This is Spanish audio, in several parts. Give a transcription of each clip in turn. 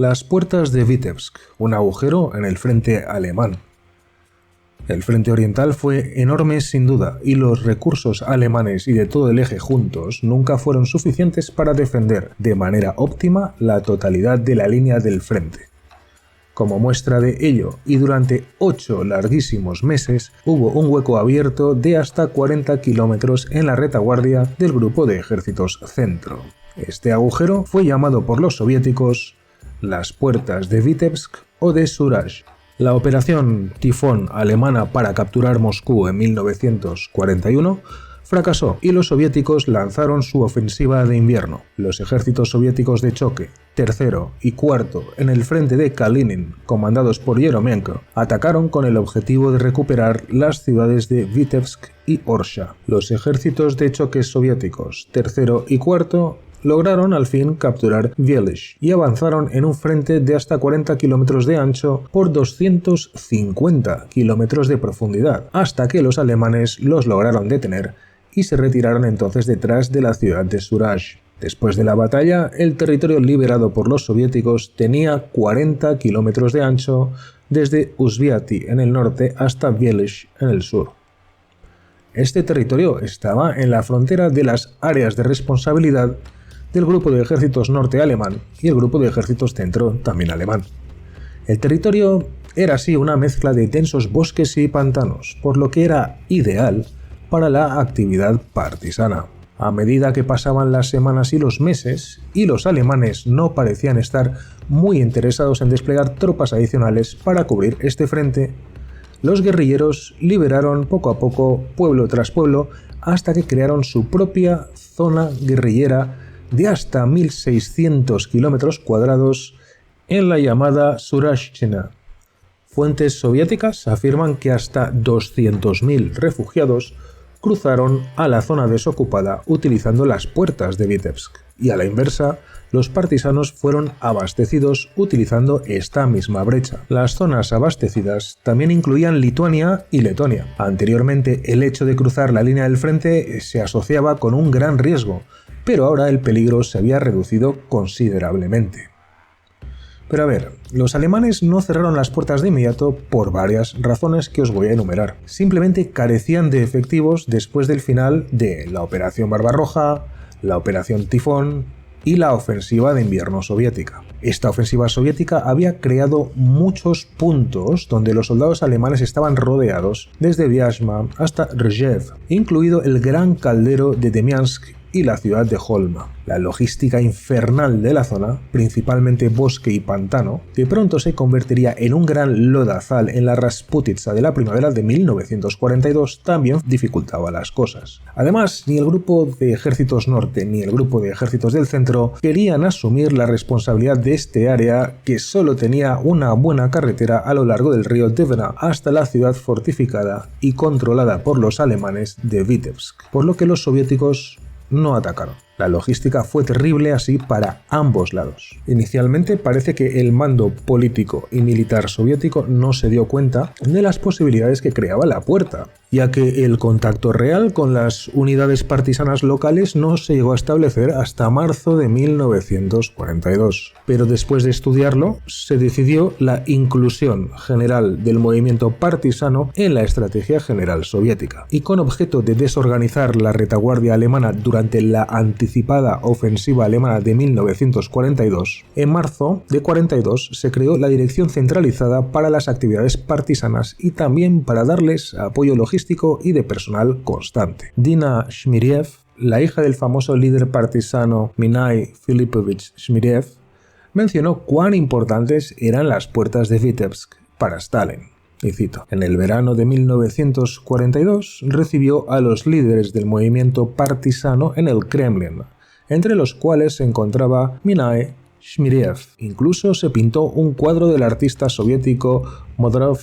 Las puertas de Vitebsk, un agujero en el frente alemán. El frente oriental fue enorme sin duda, y los recursos alemanes y de todo el eje juntos nunca fueron suficientes para defender de manera óptima la totalidad de la línea del frente. Como muestra de ello, y durante 8 larguísimos meses, hubo un hueco abierto de hasta 40 kilómetros en la retaguardia del grupo de ejércitos centro. Este agujero fue llamado por los soviéticos las puertas de Vitebsk o de Suraj. La operación Tifón alemana para capturar Moscú en 1941 fracasó y los soviéticos lanzaron su ofensiva de invierno. Los ejércitos soviéticos de choque, tercero y cuarto en el frente de Kalinin, comandados por Yeremenko, atacaron con el objetivo de recuperar las ciudades de Vitebsk y Orsha. Los ejércitos de choque soviéticos, tercero y cuarto, lograron al fin capturar Vielish y avanzaron en un frente de hasta 40 kilómetros de ancho por 250 kilómetros de profundidad, hasta que los alemanes los lograron detener y se retiraron entonces detrás de la ciudad de Suraj. Después de la batalla, el territorio liberado por los soviéticos tenía 40 kilómetros de ancho desde Uzviati en el norte hasta Vielish en el sur. Este territorio estaba en la frontera de las áreas de responsabilidad del grupo de ejércitos norte alemán y el grupo de ejércitos centro también alemán. El territorio era así una mezcla de densos bosques y pantanos, por lo que era ideal para la actividad partisana. A medida que pasaban las semanas y los meses, y los alemanes no parecían estar muy interesados en desplegar tropas adicionales para cubrir este frente, los guerrilleros liberaron poco a poco pueblo tras pueblo hasta que crearon su propia zona guerrillera de hasta 1.600 kilómetros cuadrados en la llamada Surashchina. Fuentes soviéticas afirman que hasta 200.000 refugiados cruzaron a la zona desocupada utilizando las puertas de Vitebsk, y a la inversa, los partisanos fueron abastecidos utilizando esta misma brecha. Las zonas abastecidas también incluían Lituania y Letonia. Anteriormente, el hecho de cruzar la línea del frente se asociaba con un gran riesgo, pero ahora el peligro se había reducido considerablemente. Pero a ver, los alemanes no cerraron las puertas de inmediato por varias razones que os voy a enumerar. Simplemente carecían de efectivos después del final de la Operación Barbarroja, la Operación Tifón y la ofensiva de invierno soviética. Esta ofensiva soviética había creado muchos puntos donde los soldados alemanes estaban rodeados, desde Vyazma hasta Rjev, incluido el gran caldero de Demiansk y la ciudad de Holma. La logística infernal de la zona, principalmente bosque y pantano, de pronto se convertiría en un gran lodazal en la Rasputitsa de la primavera de 1942, también dificultaba las cosas. Además, ni el grupo de ejércitos norte ni el grupo de ejércitos del centro querían asumir la responsabilidad de este área que solo tenía una buena carretera a lo largo del río Dvina hasta la ciudad fortificada y controlada por los alemanes de Vitebsk, por lo que los soviéticos no atacaron. La logística fue terrible así para ambos lados. Inicialmente parece que el mando político y militar soviético no se dio cuenta de las posibilidades que creaba la puerta, ya que el contacto real con las unidades partisanas locales no se llegó a establecer hasta marzo de 1942. Pero después de estudiarlo, se decidió la inclusión general del movimiento partisano en la estrategia general soviética, y con objeto de desorganizar la retaguardia alemana durante la anticipada ofensiva alemana de 1942, en marzo de 42 se creó la Dirección Centralizada para las Actividades Partisanas y también para darles apoyo logístico y de personal constante. Dina Shmiriev, la hija del famoso líder partisano Minai Filipovich Shmiriev, mencionó cuán importantes eran las puertas de Vitebsk para Stalin. Y cito: en el verano de 1942 recibió a los líderes del movimiento partisano en el Kremlin, entre los cuales se encontraba Minai Shmiriev. Incluso se pintó un cuadro del artista soviético Modrov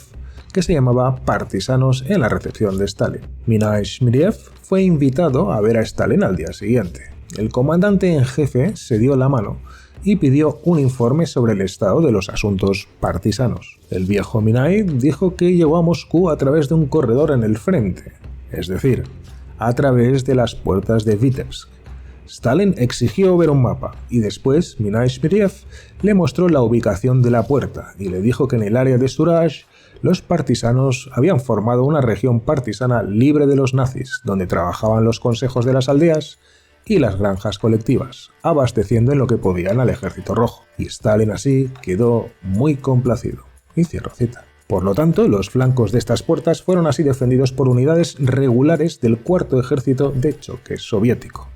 que se llamaba Partisanos en la recepción de Stalin. Minai Shmiriev fue invitado a ver a Stalin al día siguiente. El comandante en jefe se dio la mano y pidió un informe sobre el estado de los asuntos partisanos. El viejo Minai dijo que llegó a Moscú a través de un corredor en el frente, es decir, a través de las puertas de Vitebsk. Stalin exigió ver un mapa y después Minai Shmyriev le mostró la ubicación de la puerta y le dijo que en el área de Suraj los partisanos habían formado una región partisana libre de los nazis, donde trabajaban los consejos de las aldeas y las granjas colectivas, abasteciendo en lo que podían al ejército rojo. Y Stalin así quedó muy complacido. Y cierro cita. Por lo tanto, los flancos de estas puertas fueron así defendidos por unidades regulares del Cuarto Ejército de Choque Soviético.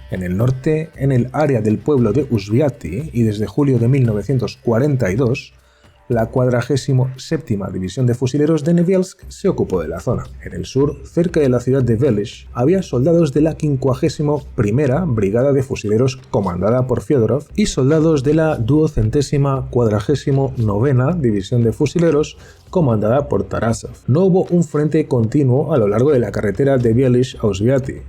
En el norte, en el área del pueblo de Uzviaty, y desde julio de 1942, la 47ª División de Fusileros de Nevelsk se ocupó de la zona. En el sur, cerca de la ciudad de Velizh, había soldados de la 51ª Brigada de Fusileros comandada por Fiodorov y soldados de la 249ª División de Fusileros comandada por Tarasov. No hubo un frente continuo a lo largo de la carretera de Velizh a Uzviaty.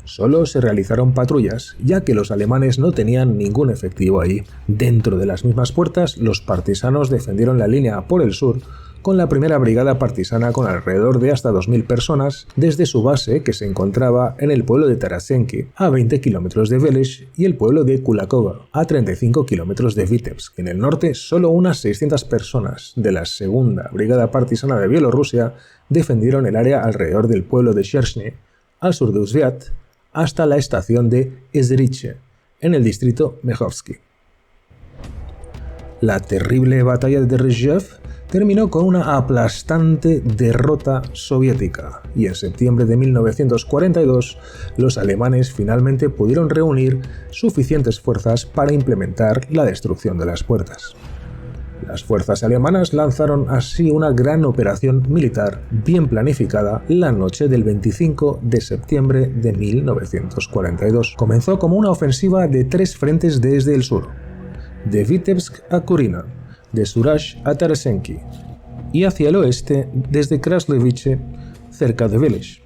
Solo se realizaron patrullas, ya que los alemanes no tenían ningún efectivo allí. Dentro de las mismas puertas, los partisanos defendieron la línea por el sur con la primera brigada partisana con alrededor de hasta 2000 personas desde su base que se encontraba en el pueblo de Tarasenki, a 20 kilómetros de Velizh, y el pueblo de Kulakovo, a 35 kilómetros de Vitebsk. En el norte, solo unas 600 personas de la segunda brigada partisana de Bielorrusia defendieron el área alrededor del pueblo de Chershny, al sur de Uzviat, hasta la estación de Ezriche, en el distrito Mejovsky. La terrible batalla de Derzhev terminó con una aplastante derrota soviética, y en septiembre de 1942 los alemanes finalmente pudieron reunir suficientes fuerzas para implementar la destrucción de las puertas. Las fuerzas alemanas lanzaron así una gran operación militar bien planificada la noche del 25 de septiembre de 1942. Comenzó como una ofensiva de 3 frentes desde el sur, de Vitebsk a Kurina, de Suraj a Tarasenki, y hacia el oeste desde Kraslevice, cerca de Velizh.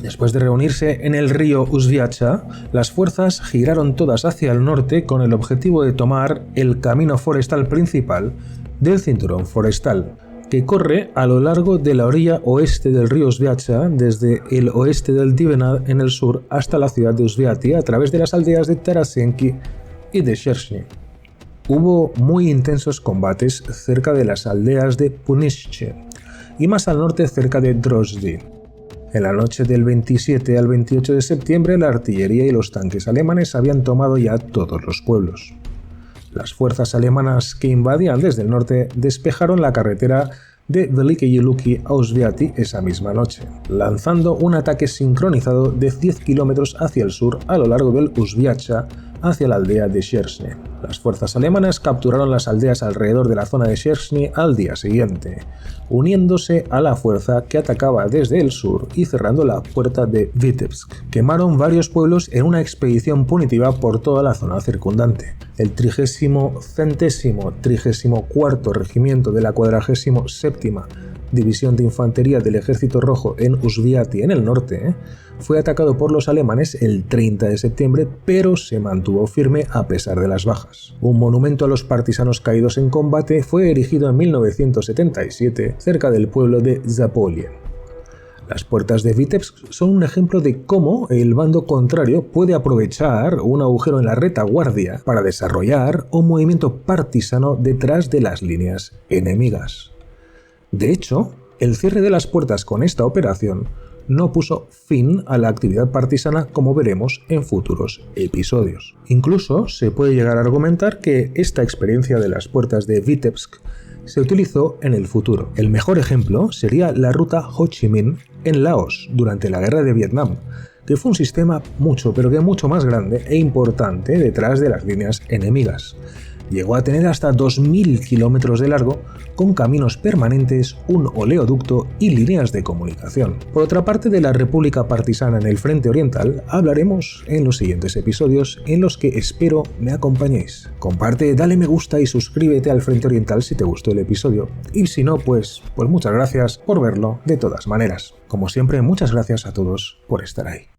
Después de reunirse en el río Uzviacha, las fuerzas giraron todas hacia el norte con el objetivo de tomar el camino forestal principal del cinturón forestal, que corre a lo largo de la orilla oeste del río Uzviacha, desde el oeste del Divenad en el sur hasta la ciudad de Uzviaty, a través de las aldeas de Tarasenki y de Chershny. Hubo muy intensos combates cerca de las aldeas de Punishche y más al norte cerca de Drozhdy. En la noche del 27 al 28 de septiembre, la artillería y los tanques alemanes habían tomado ya todos los pueblos. Las fuerzas alemanas que invadían desde el norte despejaron la carretera de Velike Luki a Uzviaty esa misma noche, lanzando un ataque sincronizado de 10 kilómetros hacia el sur a lo largo del Uzviacha hacia la aldea de Chershny. Las fuerzas alemanas capturaron las aldeas alrededor de la zona de Chershny al día siguiente, uniéndose a la fuerza que atacaba desde el sur y cerrando la puerta de Vitebsk. Quemaron varios pueblos en una expedición punitiva por toda la zona circundante. El 34º Regimiento de la 47ª División de Infantería del Ejército Rojo en Uzviaty, en el norte, fue atacado por los alemanes el 30 de septiembre, pero se mantuvo firme a pesar de las bajas. Un monumento a los partisanos caídos en combate fue erigido en 1977 cerca del pueblo de Zapolye. Las puertas de Vitebsk son un ejemplo de cómo el bando contrario puede aprovechar un agujero en la retaguardia para desarrollar un movimiento partisano detrás de las líneas enemigas. De hecho, el cierre de las puertas con esta operación no puso fin a la actividad partisana, como veremos en futuros episodios. Incluso se puede llegar a argumentar que esta experiencia de las puertas de Vitebsk se utilizó en el futuro. El mejor ejemplo sería la ruta Ho Chi Minh en Laos durante la Guerra de Vietnam, que fue un sistema mucho más grande e importante detrás de las líneas enemigas. Llegó a tener hasta 2000 kilómetros de largo, con caminos permanentes, un oleoducto y líneas de comunicación. Por otra parte, de la República Partisana en el Frente Oriental hablaremos en los siguientes episodios, en los que espero me acompañéis. Comparte, dale me gusta y suscríbete al Frente Oriental si te gustó el episodio, y si no, pues muchas gracias por verlo de todas maneras. Como siempre, muchas gracias a todos por estar ahí.